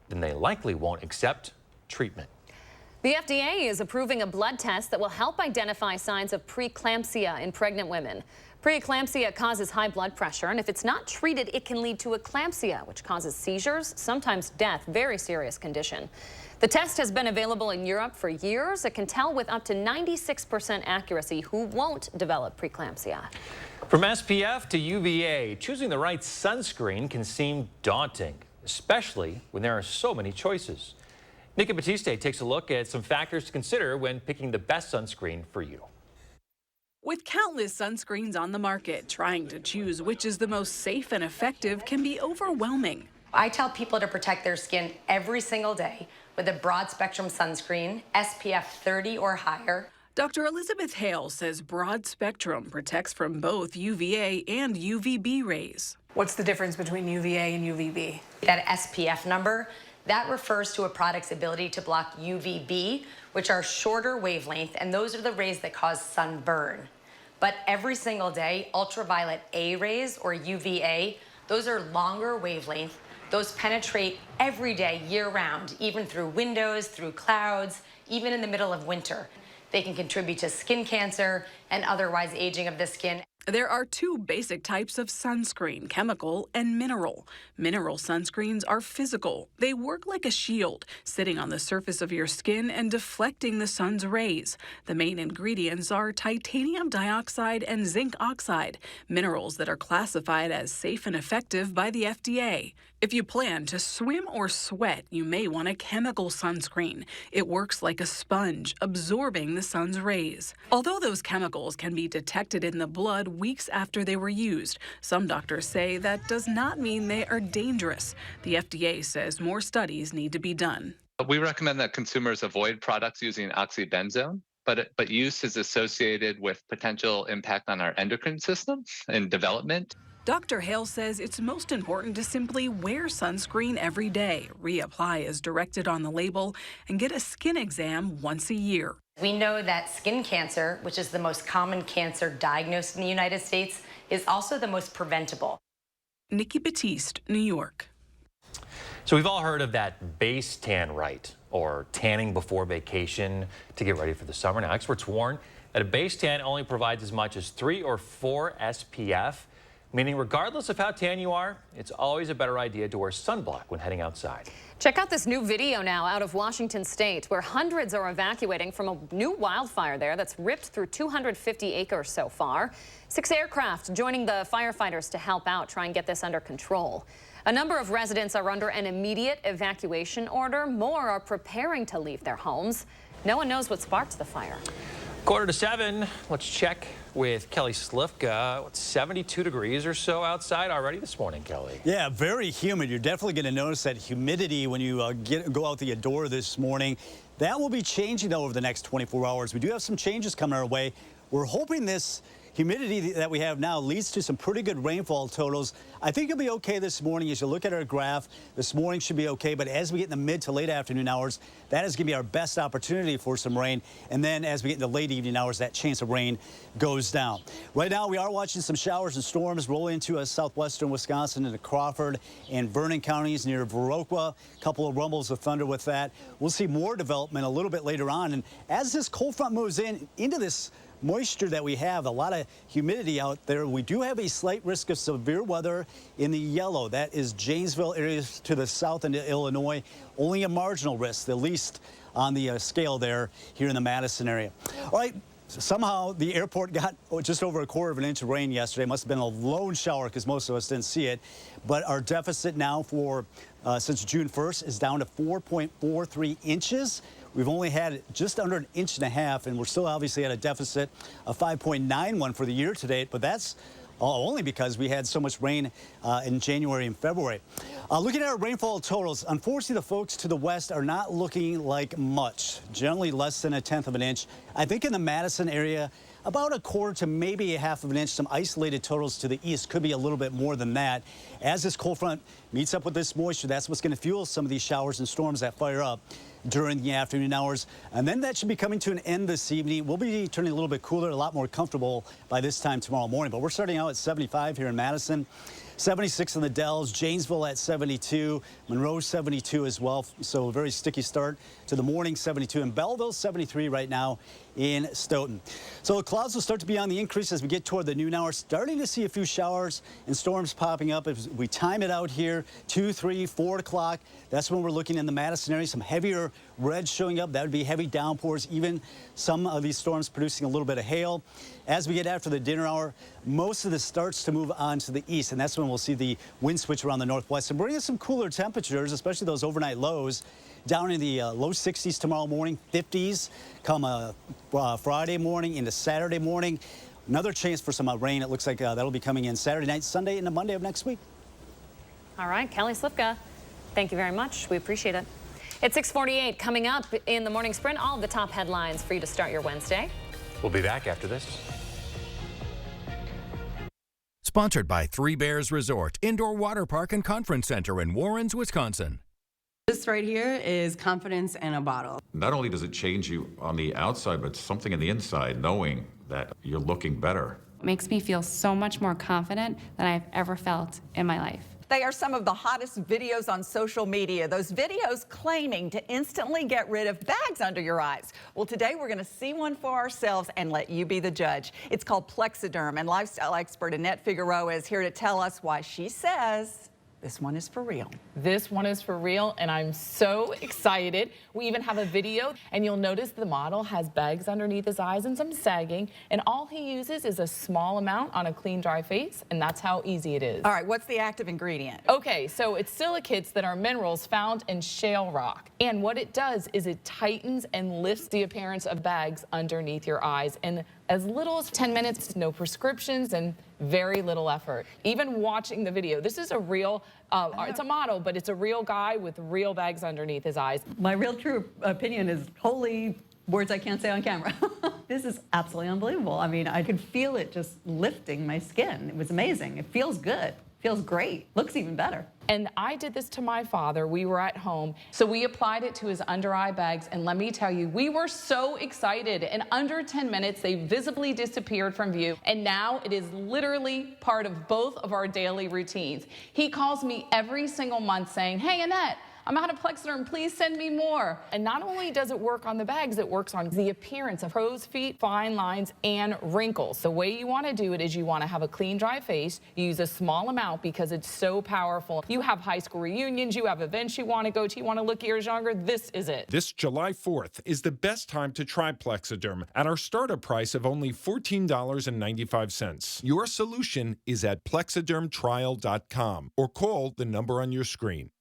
then they likely won't accept treatment. The FDA is approving a blood test that will help identify signs of preeclampsia in pregnant women. Preeclampsia causes high blood pressure, and if it's not treated, it can lead to eclampsia, which causes seizures, sometimes death. Very serious condition. The test has been available in Europe for years. It can tell with up to 96% accuracy who won't develop preeclampsia. From SPF to UVA, choosing the right sunscreen can seem daunting, especially when there are so many choices. Nika Batiste takes a look at some factors to consider when picking the best sunscreen for you. With countless sunscreens on the market, trying to choose which is the most safe and effective can be overwhelming. I tell people to protect their skin every single day with a broad spectrum sunscreen, SPF 30 or higher. Dr. Elizabeth Hale says broad spectrum protects from both UVA and UVB rays. What's the difference between UVA and UVB? That SPF number, that refers to a product's ability to block UVB, which are shorter wavelength, and those are the rays that cause sunburn. But every single day, ultraviolet A rays, or UVA, those are longer wavelength. Those penetrate every day, year-round, even through windows, through clouds, even in the middle of winter. They can contribute to skin cancer and otherwise aging of the skin. There are two basic types of sunscreen, chemical and mineral. Mineral sunscreens are physical. They work like a shield, sitting on the surface of your skin and deflecting the sun's rays. The main ingredients are titanium dioxide and zinc oxide, minerals that are classified as safe and effective by the FDA. If you plan to swim or sweat, you may want a chemical sunscreen. It works like a sponge, absorbing the sun's rays. Although those chemicals can be detected in the blood weeks after they were used, some doctors say that does not mean they are dangerous. The FDA says more studies need to be done. We recommend that consumers avoid products using oxybenzone, but use is associated with potential impact on our endocrine system and development. Dr. Hale says it's most important to simply wear sunscreen every day, reapply as directed on the label, and get a skin exam once a year. We know that skin cancer, which is the most common cancer diagnosed in the United States, is also the most preventable. Nikki Batiste, New York. So we've all heard of that base tan right, or tanning before vacation to get ready for the summer. Now, experts warn that a base tan only provides as much as 3 or 4 SPF, meaning regardless of how tan you are, it's always a better idea to wear sunblock when heading outside. Check out this new video now out of Washington State, where hundreds are evacuating from a new wildfire there that's ripped through 250 acres so far. 6 aircraft joining the firefighters to help out try and get this under control. A number of residents are under an immediate evacuation order. More are preparing to leave their homes. No one knows what sparked the fire. 6:45, let's check with Kelly Slifka. What's 72 degrees or so outside already this morning, Kelly? Yeah, very humid. You're definitely going to notice that humidity when you go out the door this morning. That will be changing, though, over the next 24 hours. We do have some changes coming our way. We're hoping this humidity that we have now leads to some pretty good rainfall totals. I think it'll be okay this morning. As you look at our graph, this morning should be okay, but as we get in the mid to late afternoon hours, that is going to be our best opportunity for some rain. And then as we get in the late evening hours, that chance of rain goes down. Right now, we are watching some showers and storms roll into southwestern Wisconsin into Crawford and Vernon counties near Viroqua. A couple of rumbles of thunder with that. We'll see more development a little bit later on. And as this cold front moves into this moisture that we have, a lot of humidity out there, we do have a slight risk of severe weather in the yellow. That is Janesville areas to the south into Illinois. Only a marginal risk, the least on the scale there here in the Madison area. All right. Somehow the airport got just over a quarter of an inch of rain yesterday. Must have been a lone shower because most of us didn't see it. But our deficit now for since June 1st is down to 4.43 inches. We've only had just under 1.5 inches, and we're still obviously at a deficit of 5.91 for the year to date. But that's only because we had so much rain in January and February. Looking at our rainfall totals, unfortunately, the folks to the west are not looking like much, generally less than 1/10 of an inch. I think in the Madison area, about 1/4 to maybe 1/2 of an inch. Some isolated totals to the east, could be a little bit more than that. As this cold front meets up with this moisture, that's what's going to fuel some of these showers and storms that fire up during the afternoon hours. And then that should be coming to an end this evening. We'll be turning a little bit cooler, a lot more comfortable by this time tomorrow morning. But we're starting out at 75 here in Madison. 76 in the Dells, Janesville at 72, Monroe 72 as well. So a very sticky start to the morning, 72 in Belleville, 73 right now in Stoughton. So the clouds will start to be on the increase as we get toward the noon hour. Starting to see a few showers and storms popping up. If we time it out here, 2, 3, 4 o'clock, that's when we're looking in the Madison area. Some heavier red showing up. That would be heavy downpours, even some of these storms producing a little bit of hail. As we get after the dinner hour, most of this starts to move on to the east, and that's when we'll see the wind switch around the northwest and bring us some cooler temperatures, especially those overnight lows down in the low 60s tomorrow morning, 50s come Friday morning into Saturday morning. Another chance for some rain. It looks like that'll be coming in Saturday night, Sunday, into Monday of next week. All right, Kelly Slifka, thank you very much. We appreciate it. It's 6:48 coming up in the morning sprint. All of the top headlines for you to start your Wednesday. We'll be back after this. Sponsored by Three Bears Resort, Indoor Water Park and Conference Center in Warrens, Wisconsin. This right here is confidence in a bottle. Not only does it change you on the outside, but something in the inside, knowing that you're looking better. It makes me feel so much more confident than I've ever felt in my life. They are some of the hottest videos on social media. Those videos claiming to instantly get rid of bags under your eyes. Well, today we're going to see one for ourselves and let you be the judge. It's called Plexiderm, and lifestyle expert Annette Figueroa is here to tell us why she says this one is for real. This one is for real, and I'm so excited. We even have a video, and you'll notice the model has bags underneath his eyes and some sagging, and all he uses is a small amount on a clean, dry face, and that's how easy it is. All right, what's the active ingredient? Okay, so it's silicates that are minerals found in shale rock, and what it does is it tightens and lifts the appearance of bags underneath your eyes, and as little as 10 minutes, no prescriptions, and very little effort. Even watching the video, this is a real, it's a model, but it's a real guy with real bags underneath his eyes. My real true opinion is holy words I can't say on camera. This is absolutely unbelievable. I mean, I could feel it just lifting my skin. It was amazing. It feels good. Feels great. Looks even better. And I did this to my father. We were at home, so we applied it to his under eye bags, and let me tell you, we were so excited. In under 10 minutes, they visibly disappeared from view, and now it is literally part of both of our daily routines. He calls me every single month saying, "Hey, Annette, I'm out of Plexiderm, please send me more." And not only does it work on the bags, it works on the appearance of crow's feet, fine lines, and wrinkles. The way you want to do it is you want to have a clean, dry face. You use a small amount because it's so powerful. You have high school reunions, you have events you want to go to, you want to look years younger, this is it. This July 4th is the best time to try Plexiderm at our startup price of only $14.95. Your solution is at plexidermtrial.com or call the number on your screen.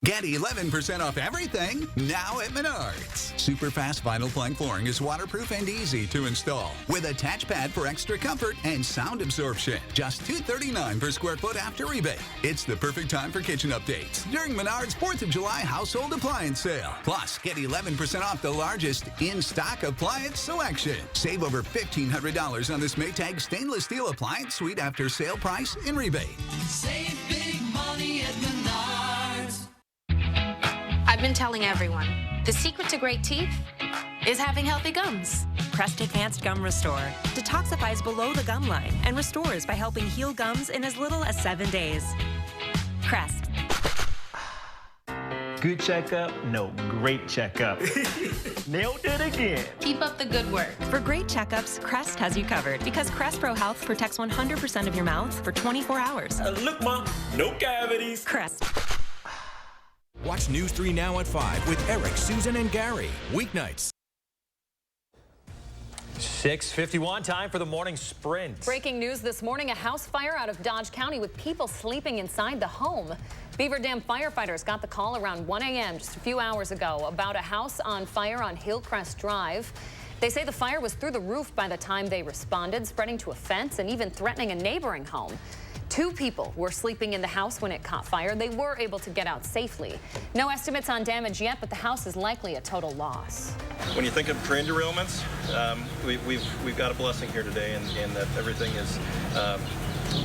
Get 11% off everything now at Menards. Superfast vinyl plank flooring is waterproof and easy to install with a attach pad for extra comfort and sound absorption. Just $239 per square foot after rebate. It's the perfect time for kitchen updates during Menards 4th of July household appliance sale. Plus, get 11% off the largest in-stock appliance selection. Save over $1,500 on this Maytag stainless steel appliance suite after sale price and rebate. Save big money at Menards. I've been telling everyone, the secret to great teeth is having healthy gums. Crest Advanced Gum Restore detoxifies below the gum line and restores by helping heal gums in as little as 7 days. Crest. Good checkup? No, great checkup. Nailed it again. Keep up the good work. For great checkups, Crest has you covered because Crest Pro Health protects 100% of your mouth for 24 hours. Look, Mom, no cavities. Crest. Watch News 3 now at 5 with Eric, Susan, and Gary. Weeknights. 6:51, time for the morning sprint. Breaking news this morning, a house fire out of Dodge County with people sleeping inside the home. Beaver Dam firefighters got the call around 1 a.m. just a few hours ago about a house on fire on Hillcrest Drive. They say the fire was through the roof by the time they responded, spreading to a fence and even threatening a neighboring home. 2 people were sleeping in the house when it caught fire. They were able to get out safely. No estimates on damage yet, but the house is likely a total loss. When you think of train derailments, we've got a blessing here today in that everything is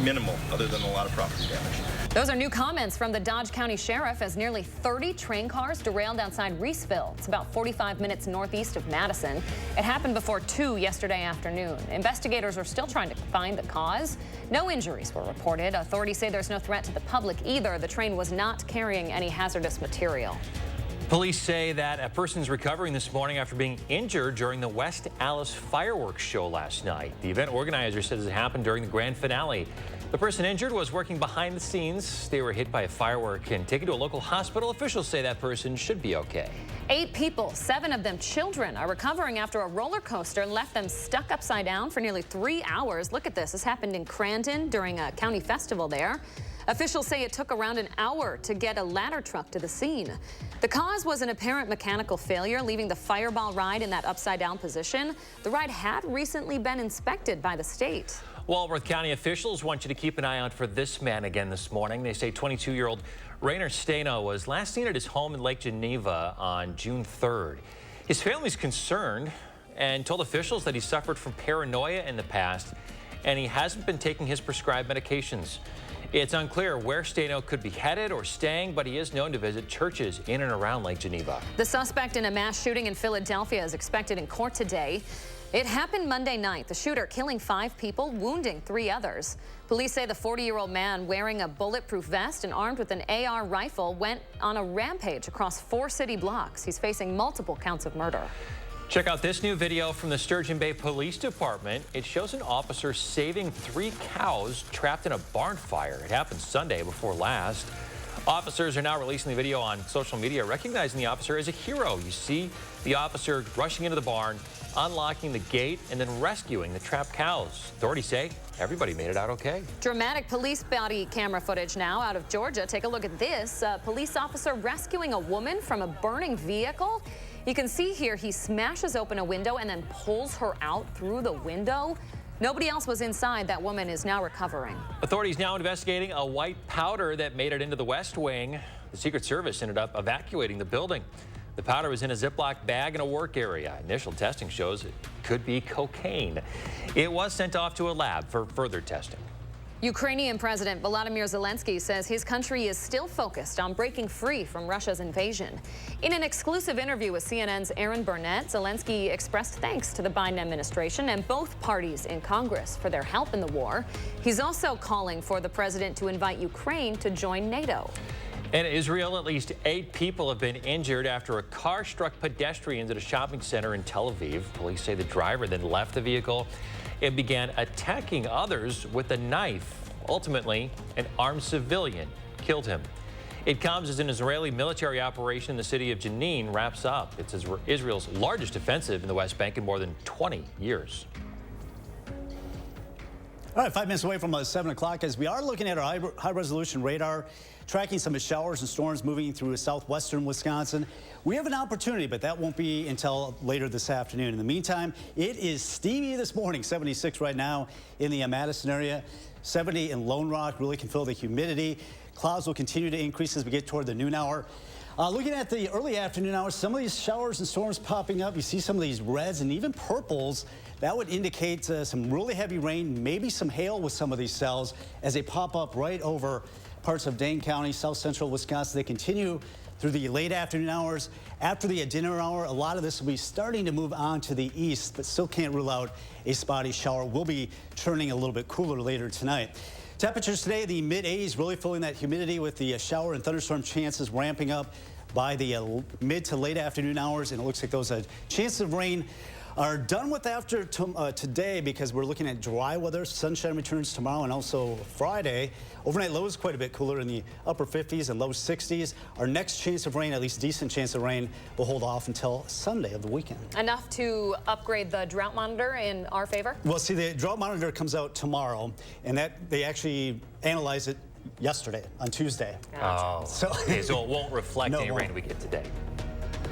minimal other than a lot of property damage. Those are new comments from the Dodge County Sheriff as nearly 30 train cars derailed outside Reeseville. It's about 45 minutes northeast of Madison. It happened before 2 yesterday afternoon. Investigators are still trying to find the cause. No injuries were reported. Authorities say there's no threat to the public either. The train was not carrying any hazardous material. Police say that a person's recovering this morning after being injured during the West Allis fireworks show last night. The event organizer says it happened during the grand finale. The person injured was working behind the scenes. They were hit by a firework and taken to a local hospital. Officials say that person should be okay. 8 people, 7 of them children, are recovering after a roller coaster left them stuck upside down for nearly 3 hours. Look at this. This happened in Crandon during a county festival there. Officials say it took around an hour to get a ladder truck to the scene. The cause was an apparent mechanical failure, leaving the Fireball ride in that upside-down position. The ride had recently been inspected by the state. Walworth County officials want you to keep an eye out for this man again this morning. They say 22-year-old Rainer Stano was last seen at his home in Lake Geneva on June 3rd. His family's concerned and told officials that he suffered from paranoia in the past and he hasn't been taking his prescribed medications. It's unclear where Stano could be headed or staying, but he is known to visit churches in and around Lake Geneva. The suspect in a mass shooting in Philadelphia is expected in court today. It happened Monday night. The shooter killing 5 people, wounding 3 others. Police say the 40-year-old man wearing a bulletproof vest and armed with an AR rifle went on a rampage across 4 city blocks. He's facing multiple counts of murder. Check out this new video from the Sturgeon Bay Police Department. It shows an officer saving 3 cows trapped in a barn fire. It happened Sunday before last. Officers are now releasing the video on social media, recognizing the officer as a hero. You see the officer rushing into the barn, unlocking the gate, and then rescuing the trapped cows. Authorities say everybody made it out okay. Dramatic police body camera footage now out of Georgia. Take a look at this. A police officer rescuing a woman from a burning vehicle. You can see here he smashes open a window and then pulls her out through the window. Nobody else was inside. That woman is now recovering. Authorities now investigating a white powder that made it into the West Wing. The Secret Service ended up evacuating the building. The powder was in a Ziploc bag in a work area. Initial testing shows it could be cocaine. It was sent off to a lab for further testing. Ukrainian President Volodymyr Zelensky says his country is still focused on breaking free from Russia's invasion. In an exclusive interview with CNN's Aaron Burnett, Zelensky expressed thanks to the Biden administration and both parties in Congress for their help in the war. He's also calling for the president to invite Ukraine to join NATO. In Israel, at least 8 people have been injured after a car struck pedestrians at a shopping center in Tel Aviv. Police say the driver then left the vehicle and began attacking others with a knife. Ultimately, an armed civilian killed him. It comes as an Israeli military operation in the city of Jenin wraps up. It's Israel's largest offensive in the West Bank in more than 20 years. All right, 5 minutes away from 7 o'clock as we are looking at our high-resolution radar, tracking some of showers and storms moving through southwestern Wisconsin. We have an opportunity, but that won't be until later this afternoon. In the meantime, it is steamy this morning, 76 right now in the Madison area, 70 in Lone Rock. Really can feel the humidity. Clouds will continue to increase as we get toward the noon hour. Looking at the early afternoon hours, some of these showers and storms popping up. You see some of these reds and even purples. That would indicate some really heavy rain, maybe some hail with some of these cells as they pop up right over parts of Dane County, south central Wisconsin. They continue through the late afternoon hours. After the dinner hour, a lot of this will be starting to move on to the east, but still can't rule out a spotty shower. We'll be turning a little bit cooler later tonight. Temperatures today, the mid-80s, really feeling that humidity with the shower and thunderstorm chances ramping up by the mid to late afternoon hours, and it looks like those chances of rain are done with after today because we're looking at dry weather. Sunshine returns tomorrow and also Friday. Overnight lows quite a bit cooler in the upper 50s and low 60s. Our next chance of rain, at least decent chance of rain, will hold off until Sunday of the weekend. Enough to upgrade the drought monitor in our favor? Well, see, the drought monitor comes out tomorrow, and that they actually analyze it yesterday on Tuesday. Oh, so it won't reflect any rain we get today.